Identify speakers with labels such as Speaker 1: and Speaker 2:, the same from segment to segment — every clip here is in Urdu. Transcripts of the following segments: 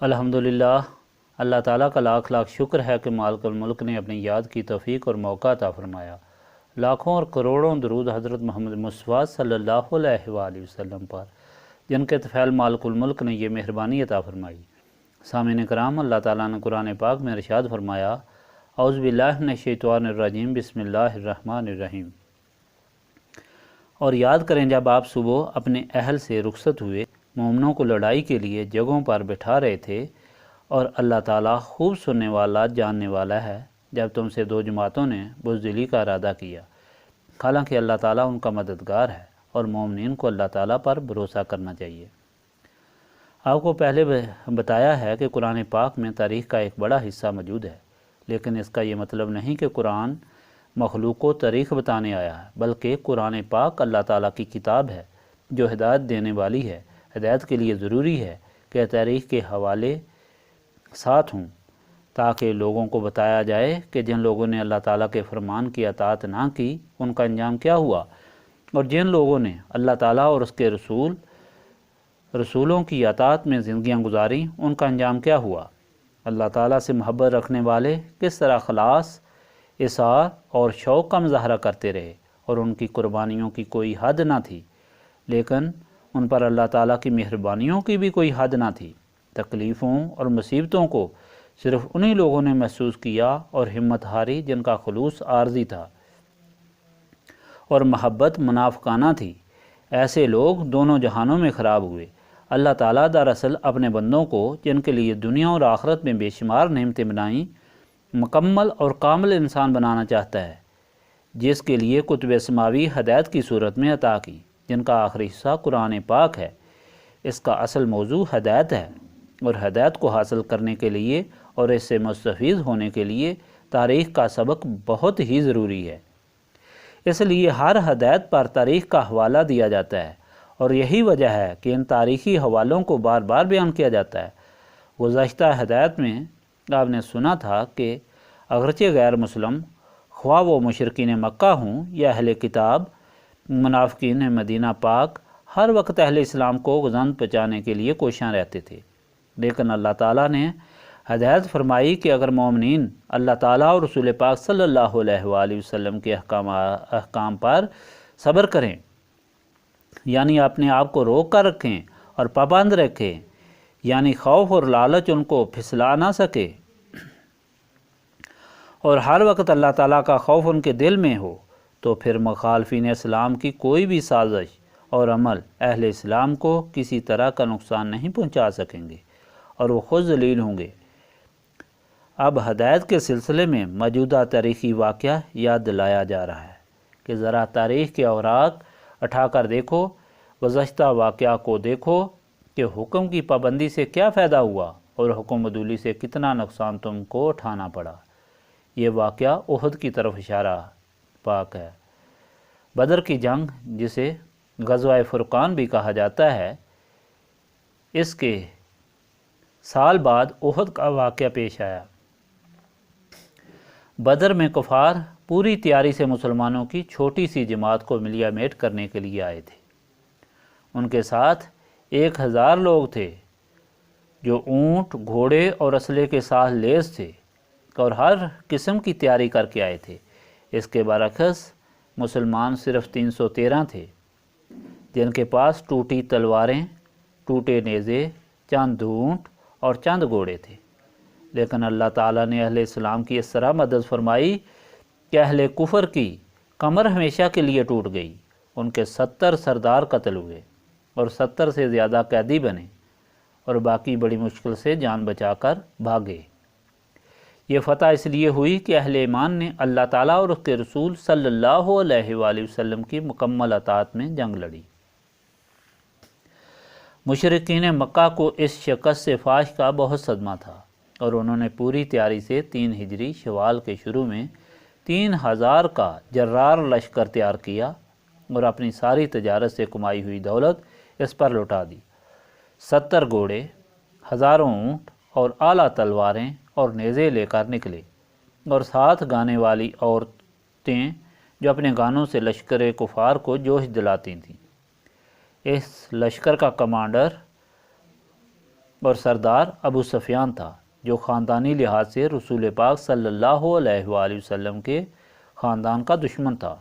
Speaker 1: الحمدللہ، اللہ تعالیٰ کا لاکھ لاکھ شکر ہے کہ مالک الملک نے اپنی یاد کی توفیق اور موقع عطا فرمایا۔ لاکھوں اور کروڑوں درود حضرت محمد مصطفیٰ صلی اللہ علیہ وآلہ وسلم پر، جن کے طفیل مالک الملک نے یہ مہربانی عطا فرمائی۔ سامعین کرام، اللہ تعالیٰ نے قرآن پاک میں ارشاد فرمایا، اعوذ باللہ من الشیطان الرجیم، بسم اللہ الرحمن الرحیم۔ اور یاد کریں جب آپ صبح اپنے اہل سے رخصت ہوئے، مومنوں کو لڑائی کے لیے جگہوں پر بٹھا رہے تھے، اور اللہ تعالیٰ خوب سننے والا جاننے والا ہے جب تم سے دو جماعتوں نے بزدلی کا ارادہ کیا۔ حالانکہ اللہ تعالیٰ ان کا مددگار ہے اور مومنین کو اللہ تعالیٰ پر بھروسہ کرنا چاہیے۔ آپ کو پہلے بتایا ہے کہ قرآن پاک میں تاریخ کا ایک بڑا حصہ موجود ہے، لیکن اس کا یہ مطلب نہیں کہ قرآن مخلوق کو تاریخ بتانے آیا ہے، بلکہ قرآن پاک اللہ تعالیٰ کی کتاب ہے جو ہدایت دینے والی ہے۔ ہدایت کے لیے ضروری ہے کہ تاریخ کے حوالے ساتھ ہوں، تاکہ لوگوں کو بتایا جائے کہ جن لوگوں نے اللہ تعالیٰ کے فرمان کی اطاعت نہ کی ان کا انجام کیا ہوا، اور جن لوگوں نے اللہ تعالیٰ اور اس کے رسولوں کی اطاعت میں زندگیاں گزاریں ان کا انجام کیا ہوا۔ اللہ تعالیٰ سے محبت رکھنے والے کس طرح خلاص، اصرار اور شوق کا مظاہرہ کرتے رہے، اور ان کی قربانیوں کی کوئی حد نہ تھی، لیکن ان پر اللہ تعالیٰ کی مہربانیوں کی بھی کوئی حد نہ تھی۔ تکلیفوں اور مصیبتوں کو صرف انہی لوگوں نے محسوس کیا اور ہمت ہاری جن کا خلوص عارضی تھا اور محبت منافقانہ تھی۔ ایسے لوگ دونوں جہانوں میں خراب ہوئے۔ اللہ تعالیٰ دراصل اپنے بندوں کو، جن کے لیے دنیا اور آخرت میں بے شمار نعمتیں بنائیں، مکمل اور کامل انسان بنانا چاہتا ہے، جس کے لیے کتب سماوی ہدایت کی صورت میں عطا کی، جن کا آخری حصہ قرآن پاک ہے۔ اس کا اصل موضوع ہدایت ہے، اور ہدایت کو حاصل کرنے کے لیے اور اس سے مستفید ہونے کے لیے تاریخ کا سبق بہت ہی ضروری ہے۔ اس لیے ہر ہدایت پر تاریخ کا حوالہ دیا جاتا ہے، اور یہی وجہ ہے کہ ان تاریخی حوالوں کو بار بار بیان کیا جاتا ہے۔ گزشتہ ہدایت میں آپ نے سنا تھا کہ اگرچہ غیر مسلم، خواہ وہ مشرکین مکہ ہوں یا اہل کتاب، منافقین مدینہ پاک، ہر وقت اہل اسلام کو غزنت پہنچانے کے لیے کوشاں رہتے تھے، لیکن اللہ تعالیٰ نے ہدایت فرمائی کہ اگر مومنین اللہ تعالیٰ اور رسول پاک صلی اللہ علیہ وآلہ وسلم کے احکام پر صبر کریں، یعنی اپنے آپ کو روک کر رکھیں اور پابند رکھیں، یعنی خوف اور لالچ ان کو پھسلا نہ سکے، اور ہر وقت اللہ تعالیٰ کا خوف ان کے دل میں ہو، تو پھر مخالفین اسلام کی کوئی بھی سازش اور عمل اہل اسلام کو کسی طرح کا نقصان نہیں پہنچا سکیں گے، اور وہ خود ذلیل ہوں گے۔ اب ہدایت کے سلسلے میں موجودہ تاریخی واقعہ یاد دلایا جا رہا ہے کہ ذرا تاریخ کے اوراق اٹھا کر دیکھو، گزشتہ واقعہ کو دیکھو کہ حکم کی پابندی سے کیا فائدہ ہوا اور حکم عدولی سے کتنا نقصان تم کو اٹھانا پڑا۔ یہ واقعہ احد کی طرف اشارہ پاک ہے۔ بدر کی جنگ، جسے غزوہ فرقان بھی کہا جاتا ہے، اس کے سال بعد احد کا واقعہ پیش آیا۔ بدر میں کفار پوری تیاری سے مسلمانوں کی چھوٹی سی جماعت کو ملیا میٹ کرنے کے لیے آئے تھے۔ ان کے ساتھ 1000 لوگ تھے جو اونٹ، گھوڑے اور اسلحے کے ساتھ لیس تھے اور ہر قسم کی تیاری کر کے آئے تھے۔ اس کے برعکس مسلمان صرف 313 تھے، جن کے پاس ٹوٹی تلواریں، ٹوٹے نیزے، چند اونٹ اور چند گھوڑے تھے۔ لیکن اللہ تعالیٰ نے اہل اسلام کی اس طرح مدد فرمائی کہ اہل کفر کی کمر ہمیشہ کے لیے ٹوٹ گئی۔ ان کے 70 سردار قتل ہوئے اور 70 سے زیادہ قیدی بنے، اور باقی بڑی مشکل سے جان بچا کر بھاگے۔ یہ فتح اس لیے ہوئی کہ اہل ایمان نے اللہ تعالیٰ اور اس کے رسول صلی اللہ علیہ وآلہ وسلم کی مکمل اطاعت میں جنگ لڑی۔ مشرکین مکہ کو اس شکست سے فاش کا بہت صدمہ تھا، اور انہوں نے پوری تیاری سے 3 ہجری شوال کے شروع میں 3000 کا جرار لشکر تیار کیا اور اپنی ساری تجارت سے کمائی ہوئی دولت اس پر لوٹا دی۔ 70 گھوڑے، ہزاروں اونٹ اور اعلیٰ تلواریں اور نیزے لے کر نکلے، اور ساتھ گانے والی عورتیں جو اپنے گانوں سے لشکر کفار کو جوش دلاتی تھیں۔ اس لشکر کا کمانڈر اور سردار ابو سفیان تھا جو خاندانی لحاظ سے رسول پاک صلی اللہ علیہ وآلہ وسلم کے خاندان کا دشمن تھا،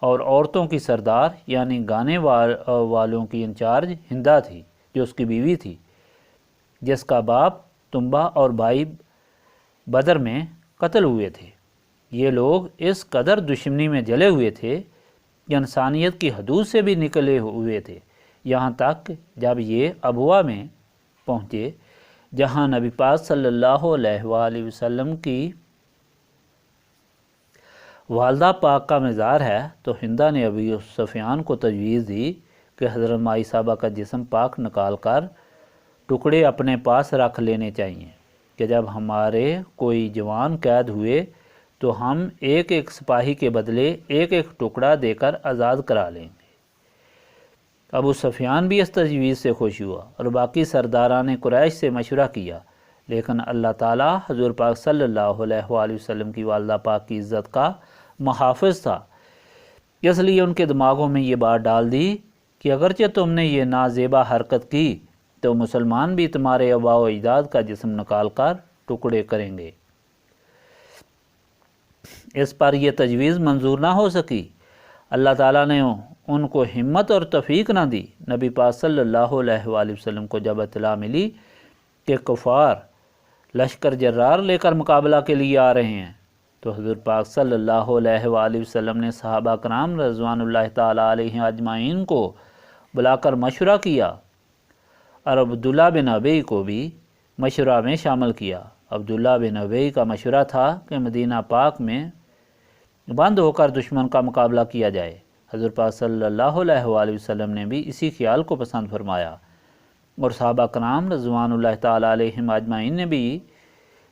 Speaker 1: اور عورتوں کی سردار یعنی گانے والوں کی انچارج ہندا تھی جو اس کی بیوی تھی، جس کا باپ تنبا اور بھائی بدر میں قتل ہوئے تھے۔ یہ لوگ اس قدر دشمنی میں جلے ہوئے تھے کہ انسانیت کی حدود سے بھی نکلے ہوئے تھے، یہاں تک جب یہ ابوا میں پہنچے جہاں نبی پاک صلی اللہ علیہ وآلہ وسلم کی والدہ پاک کا مزار ہے، تو ہندا نے ابو سفیان کو تجویز دی کہ حضرت مائی صاحبہ کا جسم پاک نکال کر ٹکڑے اپنے پاس رکھ لینے چاہیے کہ جب ہمارے کوئی جوان قید ہوئے تو ہم ایک ایک سپاہی کے بدلے ایک ایک ٹکڑا دے کر آزاد کرا لیں گے۔ ابو سفیان بھی اس تجویز سے خوش ہوا اور باقی سرداران قریش سے مشورہ کیا، لیکن اللہ تعالیٰ حضور پاک صلی اللہ علیہ وآلہ وسلم کی والدہ پاک کی عزت کا محافظ تھا، اس لیے ان کے دماغوں میں یہ بات ڈال دی کہ اگرچہ تم نے یہ نازیبا حرکت کی تو مسلمان بھی تمہارے آباء و اجداد کا جسم نکال کر ٹکڑے کریں گے۔ اس پر یہ تجویز منظور نہ ہو سکی۔ اللہ تعالیٰ نے ان کو ہمت اور توفیق نہ دی۔ نبی پاک صلی اللہ علیہ وآلہ وسلم کو جب اطلاع ملی کہ کفار لشکر جرار لے کر مقابلہ کے لیے آ رہے ہیں، تو حضور پاک صلی اللہ علیہ وآلہ وسلم نے صحابہ کرام رضوان اللہ تعالیٰ علیہ اجمعین کو بلا کر مشورہ کیا اور عبداللہ بن ابی کو بھی مشورہ میں شامل کیا۔ عبداللہ بن ابی کا مشورہ تھا کہ مدینہ پاک میں بند ہو کر دشمن کا مقابلہ کیا جائے۔ حضور پاک صلی اللہ علیہ وآلہ وسلم نے بھی اسی خیال کو پسند فرمایا، اور صحابہ کرام رضوان اللہ تعالیٰ علیہم اجمعین نے بھی،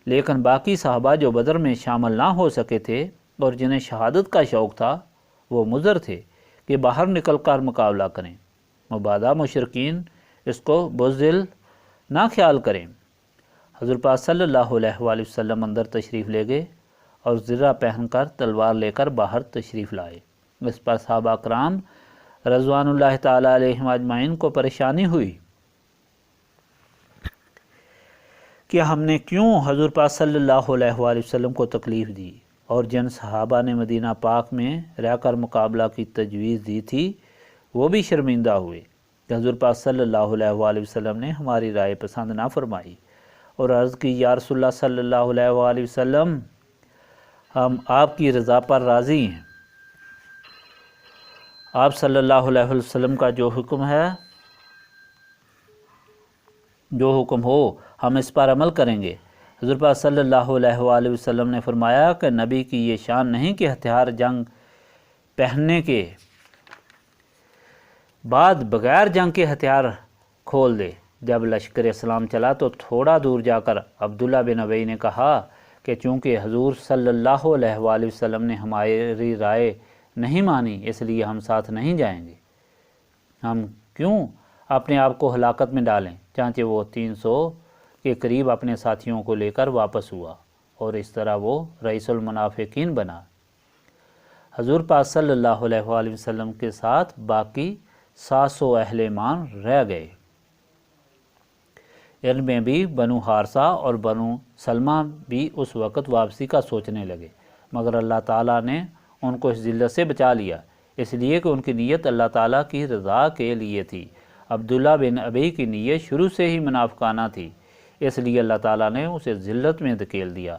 Speaker 1: لیکن باقی صحابہ جو بدر میں شامل نہ ہو سکے تھے اور جنہیں شہادت کا شوق تھا، وہ مضر تھے کہ باہر نکل کر مقابلہ کریں۔ مبادا مشرکین اس کو بزدل نہ خیال کریں۔ حضور پاک صلی اللہ علیہ وآلہ وسلم اندر تشریف لے گئے اور زرہ پہن کر تلوار لے کر باہر تشریف لائے۔ اس پر صحابہ کرام رضوان اللہ تعالیٰ علیہم اجمعین کو پریشانی ہوئی کہ ہم نے کیوں حضور پاک صلی اللہ علیہ وآلہ وسلم کو تکلیف دی، اور جن صحابہ نے مدینہ پاک میں رہ کر مقابلہ کی تجویز دی تھی وہ بھی شرمندہ ہوئے کہ حضور پاک صلی اللہ علیہ وآلہ وسلم نے ہماری رائے پسند نہ فرمائی، اور عرض کی یا رسول اللہ صلی اللہ علیہ وآلہ وسلم، ہم آپ کی رضا پر راضی ہیں، آپ صلی اللہ علیہ وسلم کا جو حکم ہے، جو حکم ہو ہم اس پر عمل کریں گے۔ حضور پاک صلی اللہ علیہ وآلہ وسلم نے فرمایا کہ نبی کی یہ شان نہیں کہ ہتھیار جنگ پہننے کے بعد بغیر جنگ کے ہتھیار کھول دے۔ جب لشکر اسلام چلا تو تھوڑا دور جا کر عبداللہ بن ابی نے کہا کہ چونکہ حضور صلی اللہ علیہ وآلہ وسلم نے ہماری رائے نہیں مانی، اس لیے ہم ساتھ نہیں جائیں گے۔ ہم کیوں اپنے آپ کو ہلاکت میں ڈالیں؟ چانچہ وہ 300 کے قریب اپنے ساتھیوں کو لے کر واپس ہوا، اور اس طرح وہ رئیس المنافقین بنا۔ حضور پاک صلی اللہ علیہ وآلہ وسلم کے ساتھ باقی 700 اہل ایمان رہ گئے۔ ان میں بھی بنو حارثہ اور بنو سلمہ بھی اس وقت واپسی کا سوچنے لگے، مگر اللہ تعالیٰ نے ان کو اس ذلت سے بچا لیا، اس لیے کہ ان کی نیت اللہ تعالیٰ کی رضا کے لیے تھی۔ عبداللہ بن ابی کی نیت شروع سے ہی منافقانہ تھی، اس لیے اللہ تعالیٰ نے اسے ذلت میں دھکیل دیا۔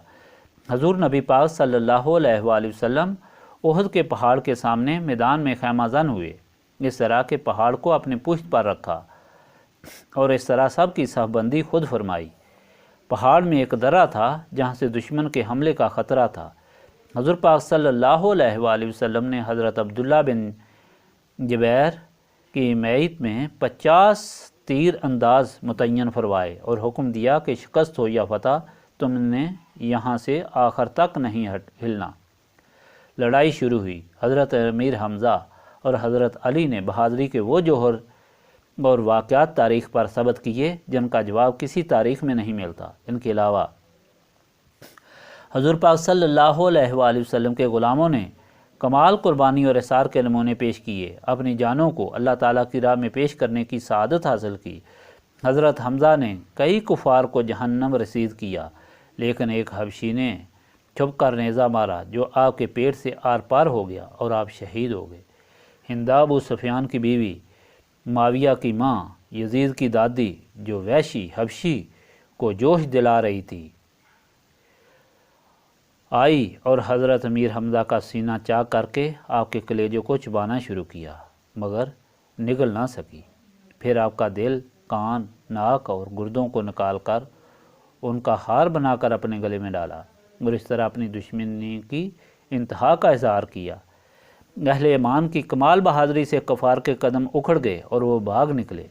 Speaker 1: حضور نبی پاک صلی اللہ علیہ وآلہ وسلم احد کے پہاڑ کے سامنے میدان میں خیمہ زن ہوئے، اس طرح کے پہاڑ کو اپنے پشت پر رکھا اور اس طرح سب کی صف بندی خود فرمائی۔ پہاڑ میں ایک درہ تھا جہاں سے دشمن کے حملے کا خطرہ تھا۔ حضور پاک صلی اللہ علیہ وآلہ وسلم نے حضرت عبداللہ بن جبیر کی میت میں 50 تیر انداز متعین فرمائے اور حکم دیا کہ شکست ہو یا فتح، تم نے یہاں سے آخر تک نہیں ہلنا۔ لڑائی شروع ہوئی۔ حضرت امیر حمزہ اور حضرت علی نے بہادری کے وہ جوہر اور واقعات تاریخ پر ثبت کیے جن کا جواب کسی تاریخ میں نہیں ملتا۔ ان کے علاوہ حضور پاک صلی اللہ علیہ وآلہ وسلم کے غلاموں نے کمال قربانی اور اثار کے نمونے پیش کیے، اپنی جانوں کو اللہ تعالیٰ کی راہ میں پیش کرنے کی سعادت حاصل کی۔ حضرت حمزہ نے کئی کفار کو جہنم رسید کیا، لیکن ایک حبشی نے چھپ کر نیزہ مارا جو آپ کے پیٹ سے آر پار ہو گیا اور آپ شہید ہو گئے۔ ہندا ابو سفیان کی بیوی، معاویہ کی ماں، یزید کی دادی جو وحشی حبشی کو جوش دلا رہی تھی، آئی اور حضرت امیر حمزہ کا سینہ چاک کر کے آپ کے کلیجوں کو چبانا شروع کیا، مگر نگل نہ سکی۔ پھر آپ کا دل، کان، ناک اور گردوں کو نکال کر ان کا ہار بنا کر اپنے گلے میں ڈالا اور اس طرح اپنی دشمنی کی انتہا کا اظہار کیا۔ اہل ایمان کی کمال بہادری سے کفار کے قدم اکھڑ گئے اور وہ بھاگ نکلے۔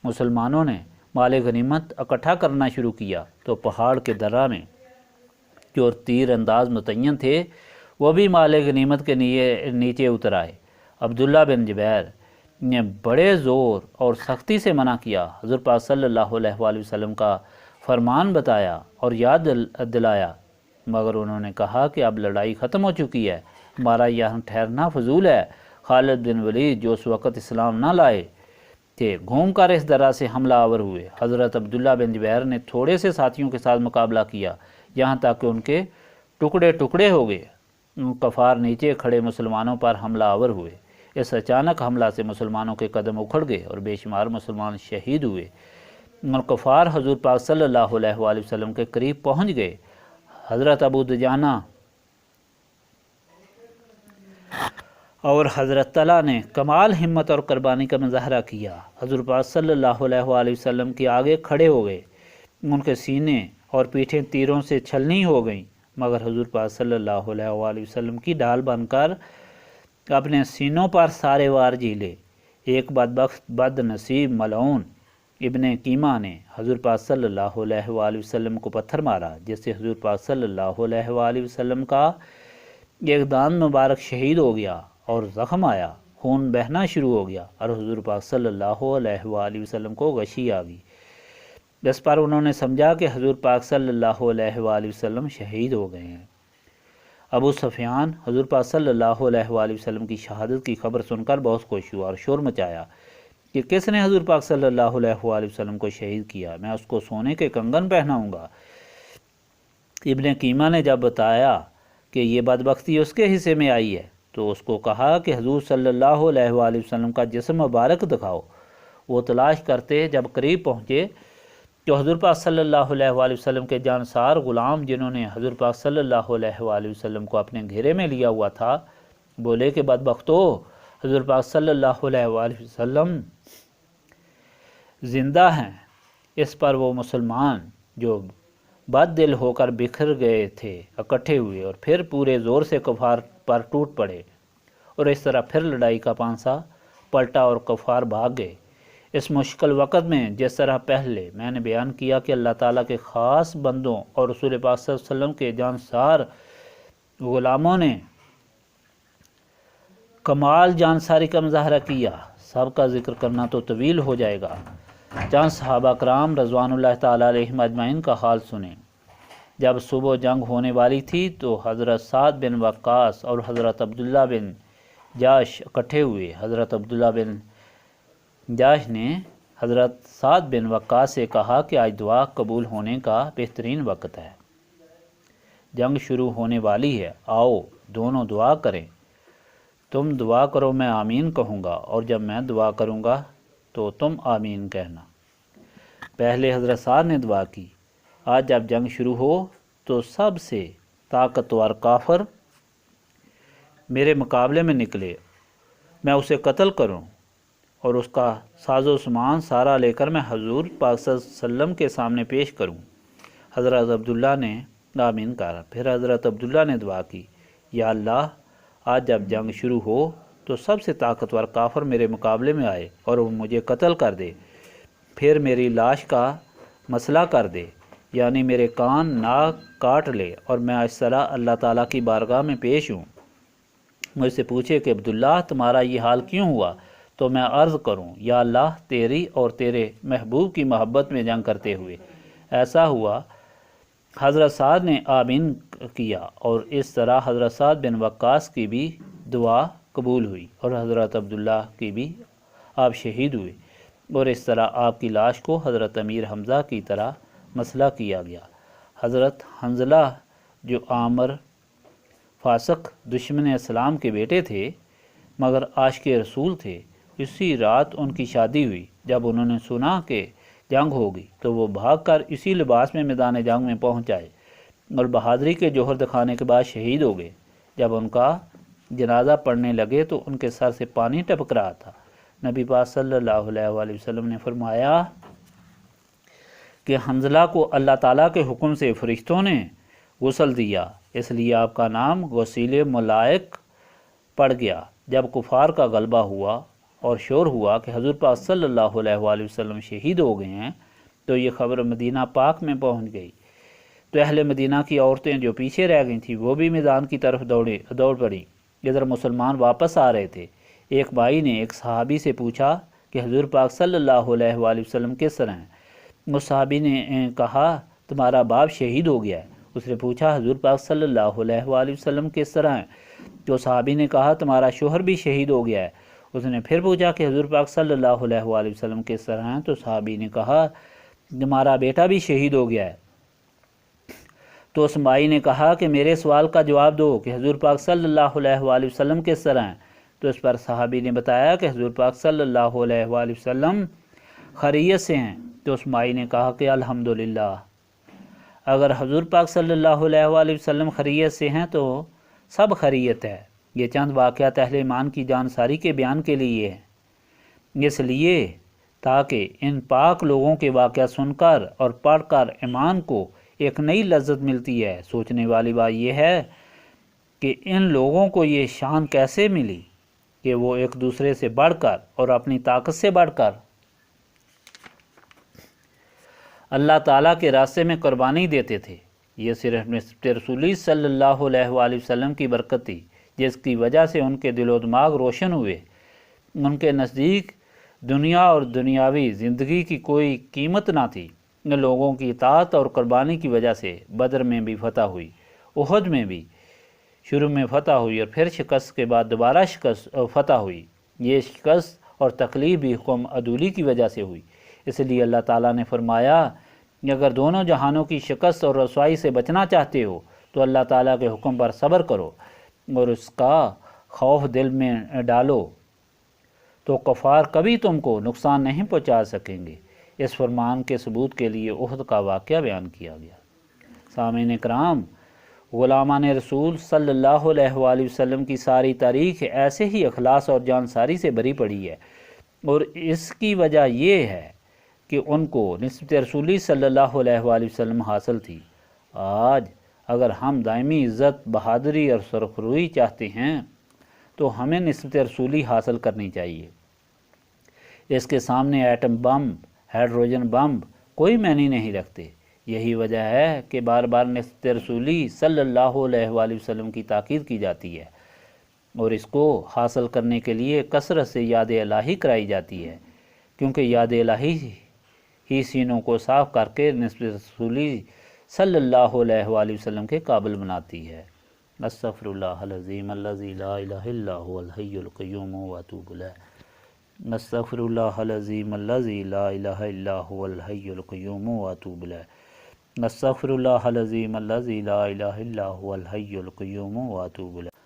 Speaker 1: مسلمانوں نے مال غنیمت اکٹھا کرنا شروع کیا تو پہاڑ کے درہ میں جو تیر انداز متعین تھے وہ بھی مال غنیمت کے نیچے اتر آئے۔ عبداللہ بن جبیر نے بڑے زور اور سختی سے منع کیا، حضور پاک صلی اللہ علیہ وآلہ وسلم کا فرمان بتایا اور یاد دلایا، مگر انہوں نے کہا کہ اب لڑائی ختم ہو چکی ہے، ہمارا یہاں ٹھہرنا فضول ہے۔ خالد بن ولید جو اس وقت اسلام نہ لائے تھے گھوم کر اس درہ سے حملہ آور ہوئے۔ حضرت عبداللہ بن جبیر نے تھوڑے سے ساتھیوں کے ساتھ مقابلہ کیا، یہاں تک کہ ان کے ٹکڑے ٹکڑے ہو گئے۔ کفار نیچے کھڑے مسلمانوں پر حملہ آور ہوئے۔ اس اچانک حملہ سے مسلمانوں کے قدم اکھڑ گئے اور بے شمار مسلمان شہید ہوئے اور کفار حضور پاک صلی اللہ علیہ وآلہ وسلم کے قریب پہنچ گئے۔ حضرت ابو دجانہ اور حضرت طلحہ نے کمال ہمت اور قربانی کا مظاہرہ کیا، حضور پاک صلی اللہ علیہ وآلہ وسلم کے آگے کھڑے ہو گئے۔ ان کے سینے اور پیٹھیں تیروں سے چھلنی ہو گئیں، مگر حضور پاک صلی اللہ علیہ وآلہ وسلم کی ڈھال بن کر اپنے سینوں پر سارے وار جھیلے۔ ایک بدبخت بد نصیب ملعون ابن کیمہ نے حضور پاک صلی اللہ علیہ وآلہ وسلم کو پتھر مارا، جس سے حضور پاک صلی اللہ علیہ وآلہ وسلم کا ایک دانت مبارک شہید ہو گیا اور زخم آیا، خون بہنا شروع ہو گیا اور حضور پاک صلی اللہ علیہ وآلہ وسلم کو غشی آ گئی۔ اس پر انہوں نے سمجھا کہ حضور پاک صلی اللہ علیہ وآلہ وسلم شہید ہو گئے ہیں۔ ابو سفیان حضور پاک صلی اللہ علیہ وآلہ وسلم کی شہادت کی خبر سن کر بہت خوش ہوا اور شور مچایا کہ کس نے حضور پاک صلی اللہ علیہ وآلہ وسلم کو شہید کیا، میں اس کو سونے کے کنگن پہناؤں گا۔ ابن کیمہ نے جب بتایا کہ یہ بدبختی اس کے حصے میں آئی ہے تو اس کو کہا کہ حضور صلی اللہ علیہ وآلہ وسلم کا جسم مبارک دکھاؤ۔ وہ تلاش کرتے جب قریب پہنچے تو حضور پاک صلی اللہ علیہ وآلہ وسلم کے جانسار غلام جنہوں نے حضور پاک صلی اللہ علیہ وآلہ وسلم کو اپنے گھیرے میں لیا ہوا تھا بولے کہ بدبختو، حضور پاک صلی اللہ علیہ وآلہ وسلم زندہ ہیں۔ اس پر وہ مسلمان جو بد دل ہو کر بکھر گئے تھے اکٹھے ہوئے اور پھر پورے زور سے کفار پر ٹوٹ پڑے اور اس طرح پھر لڑائی کا پانسا پلٹا اور کفار بھاگ گئے۔ اس مشکل وقت میں جس طرح پہلے میں نے بیان کیا کہ اللہ تعالیٰ کے خاص بندوں اور رسول پاک صلی اللہ علیہ وسلم کے جانسار غلاموں نے کمال جانساری کا مظاہرہ کیا، سب کا ذکر کرنا تو طویل ہو جائے گا۔ چند صحابہ کرام رضوان اللہ تعالیٰ علیہم اجمعین کا حال سنیں۔ جب صبح جنگ ہونے والی تھی تو حضرت سعد بن وقاص اور حضرت عبداللہ بن جاش اکٹھے ہوئے۔ حضرت عبداللہ بن جاش نے حضرت سعد بن وقاص سے کہا کہ آج دعا قبول ہونے کا بہترین وقت ہے، جنگ شروع ہونے والی ہے، آؤ دونوں دعا کریں۔ تم دعا کرو، میں آمین کہوں گا، اور جب میں دعا کروں گا تو تم آمین کہنا۔ پہلے حضرت سعد نے دعا کی، آج جب جنگ شروع ہو تو سب سے طاقتور کافر میرے مقابلے میں نکلے، میں اسے قتل کروں اور اس کا ساز و سامان سارا لے کر میں حضور پاک صلی اللہ علیہ وسلم کے سامنے پیش کروں۔ حضرت عبداللہ نے آمین کہا۔ پھر حضرت عبداللہ نے دعا کی، یا اللہ، آج جب جنگ شروع ہو تو سب سے طاقتور کافر میرے مقابلے میں آئے اور وہ مجھے قتل کر دے، پھر میری لاش کا مسئلہ کر دے، یعنی میرے کان ناک کاٹ لے اور میں اس طرح اللہ تعالیٰ کی بارگاہ میں پیش ہوں، مجھ سے پوچھے کہ عبداللہ تمہارا یہ حال کیوں ہوا، تو میں عرض کروں، یا اللہ، تیری اور تیرے محبوب کی محبت میں جنگ کرتے ہوئے ایسا ہوا۔ حضرت سعد نے آمین کیا اور اس طرح حضرت سعد بن وقاص کی بھی دعا قبول ہوئی اور حضرت عبداللہ کی بھی آپ شہید ہوئے۔ اور اس طرح آپ کی لاش کو حضرت امیر حمزہ کی طرح مسلح کیا گیا۔ حضرت حنظلہ جو عامر فاسق دشمن اسلام کے بیٹے تھے مگر عاشق رسول تھے، اسی رات ان کی شادی ہوئی۔ جب انہوں نے سنا کہ جنگ ہوگی تو وہ بھاگ کر اسی لباس میں میدان جنگ میں پہنچ آئے اور بہادری کے جوہر دکھانے کے بعد شہید ہو گئے۔ جب ان کا جنازہ پڑھنے لگے تو ان کے سر سے پانی ٹپک رہا تھا۔ نبی پاک صلی اللہ علیہ وآلہ وسلم نے فرمایا کہ حنظلہ کو اللہ تعالیٰ کے حکم سے فرشتوں نے غسل دیا، اس لیے آپ کا نام غسیل ملائک پڑ گیا۔ جب کفار کا غلبہ ہوا اور شور ہوا کہ حضور پاک صلی اللہ علیہ وآلہ وسلم شہید ہو گئے ہیں تو یہ خبر مدینہ پاک میں پہنچ گئی، تو اہل مدینہ کی عورتیں جو پیچھے رہ گئی تھیں وہ بھی میدان کی طرف دوڑ پڑیں۔ ادھر مسلمان واپس آ رہے تھے۔ ایک بھائی نے ایک صحابی سے پوچھا کہ حضور پاک صلی اللہ علیہ وآلہ وسلم کس طرح ہیں؟ اس صحابی نے کہا تمہارا باپ شہید ہو گیا ہے۔ اس نے پوچھا حضور پاک صلی اللہ علیہ وآلہ وسلم کس طرح ہیں؟ تو صحابی نے کہا تمہارا شوہر بھی شہید ہو گیا ہے۔ اس نے پھر پوچھا کہ حضور پاک صلی اللہ علیہ وآلہ وسلم کس طرح ہیں؟ تو صحابی نے کہا تمہارا بیٹا بھی شہید ہو گیا ہے۔ تو اس بھائی نے کہا کہ میرے سوال کا جواب دو کہ حضور پاک صلی اللہ علیہ وآلہ وسلم کس طرح ہیں؟ تو اس پر صحابی نے بتایا کہ حضور پاک صلی اللہ علیہ وآلہ وسلم خیریت سے ہیں۔ تو اس بھائی نے کہا کہ الحمدللہ، اگر حضور پاک صلی اللہ علیہ وآلہ وسلم خیریت سے ہیں تو سب خیریت ہے۔ یہ چند واقعات اہل ایمان کی جانساری کے بیان کے لیے ہیں، اس لیے تاکہ ان پاک لوگوں کے واقعہ سن کر اور پڑھ کر ایمان کو ایک نئی لذت ملتی ہے۔ سوچنے والی بات یہ ہے کہ ان لوگوں کو یہ شان کیسے ملی کہ وہ ایک دوسرے سے بڑھ کر اور اپنی طاقت سے بڑھ کر اللہ تعالیٰ کے راستے میں قربانی دیتے تھے۔ یہ صرف نسبت رسولی صلی اللہ علیہ وآلہ وسلم کی برکت تھی، جس کی وجہ سے ان کے دل و دماغ روشن ہوئے۔ ان کے نزدیک دنیا اور دنیاوی زندگی کی کوئی قیمت نہ تھی۔ ان لوگوں کی اطاعت اور قربانی کی وجہ سے بدر میں بھی فتح ہوئی، احد میں بھی شروع میں فتح ہوئی اور پھر شکست کے بعد دوبارہ فتح ہوئی۔ یہ شکست اور تکلیف بھی حکم عدولی کی وجہ سے ہوئی۔ اس لیے اللہ تعالیٰ نے فرمایا کہ اگر دونوں جہانوں کی شکست اور رسوائی سے بچنا چاہتے ہو تو اللہ تعالیٰ کے حکم پر صبر کرو اور اس کا خوف دل میں ڈالو، تو کفار کبھی تم کو نقصان نہیں پہنچا سکیں گے۔ اس فرمان کے ثبوت کے لیے احد کا واقعہ بیان کیا گیا۔ سامعین کرام، غلامان رسول صلی اللہ علیہ وآلہ وسلم کی ساری تاریخ ایسے ہی اخلاص اور جانساری سے بھری پڑی ہے، اور اس کی وجہ یہ ہے کہ ان کو نسبت رسولی صلی اللہ علیہ وآلہ وسلم حاصل تھی۔ آج اگر ہم دائمی عزت، بہادری اور سرخروئی چاہتے ہیں تو ہمیں نسبت رسولی حاصل کرنی چاہیے۔ اس کے سامنے ایٹم بم، ہائیڈروجن بم کوئی معنی نہیں رکھتے۔ یہی وجہ ہے کہ بار بار نسبت رسولی صلی اللہ علیہ وآلہ وسلم کی تاکید کی جاتی ہے، اور اس کو حاصل کرنے کے لیے کثرت سے یاد الہی کرائی جاتی ہے، کیونکہ یاد الہی ہی سینوں کو صاف کر کے نسبت رسولی صلی اللہ علیہ وآلہ وسلم کے قابل بناتی ہے۔ استغفر اللہ العظیم الذی لا الہ الا هو الحی القیوم واتوب الیہ۔ استغفر اللہ العظیم الذی لا الہ الا هو الحی القیوم واتوب الیہ۔ استغفر اللہ العظیم الذی لا الہ الا هو الحی القیوم واتوب الیہ۔